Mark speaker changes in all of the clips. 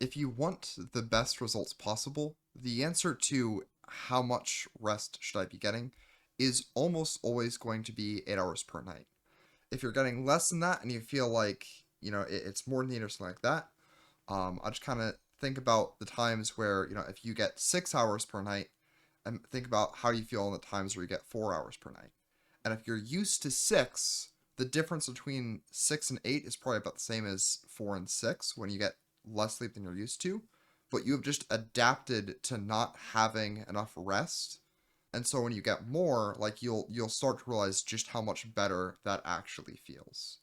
Speaker 1: If you want the best results possible, the answer to how much rest should I be getting is almost always going to be 8 hours per night. If you're getting less than that and you feel like, it's more needed or something like that, I just kind of think about the times where, if you get 6 hours per night, and think about how you feel in the times where you get 4 hours per night. And if you're used to six, the difference between 6 and 8 is probably about the same as 4 and 6 when you get less sleep than you're used to. But you have just adapted to not having enough rest. And so when you get more, like you'll start to realize just how much better that actually feels.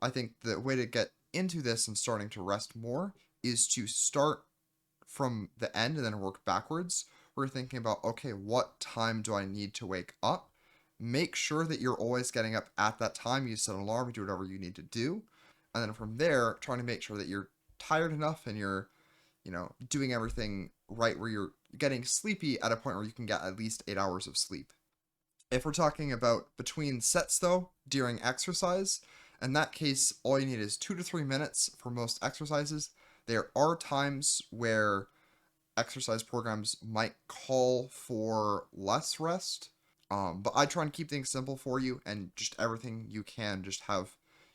Speaker 1: I think the way to get into this and starting to rest more is to start from the end and then work backwards. We're thinking about, okay, what time do I need to wake up? Make sure that you're always getting up at that time. You set an alarm, you do whatever you need to do. And then from there, trying to make sure that you're tired enough and you're, doing everything right where you're getting sleepy at a point where you can get at least 8 hours of sleep. If we're talking about between sets though, during exercise, in that case, all you need is 2 to 3 minutes for most exercises. There are times where exercise programs might call for less rest. But I try and keep things simple for you and just everything you can just have,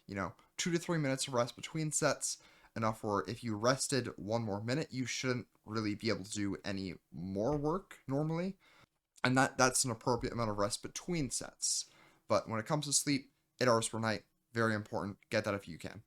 Speaker 1: 2 to 3 minutes of rest between sets. Enough where if you rested one more minute, you shouldn't really be able to do any more work normally. And that's an appropriate amount of rest between sets. But when it comes to sleep, 8 hours per night, very important. Get that if you can.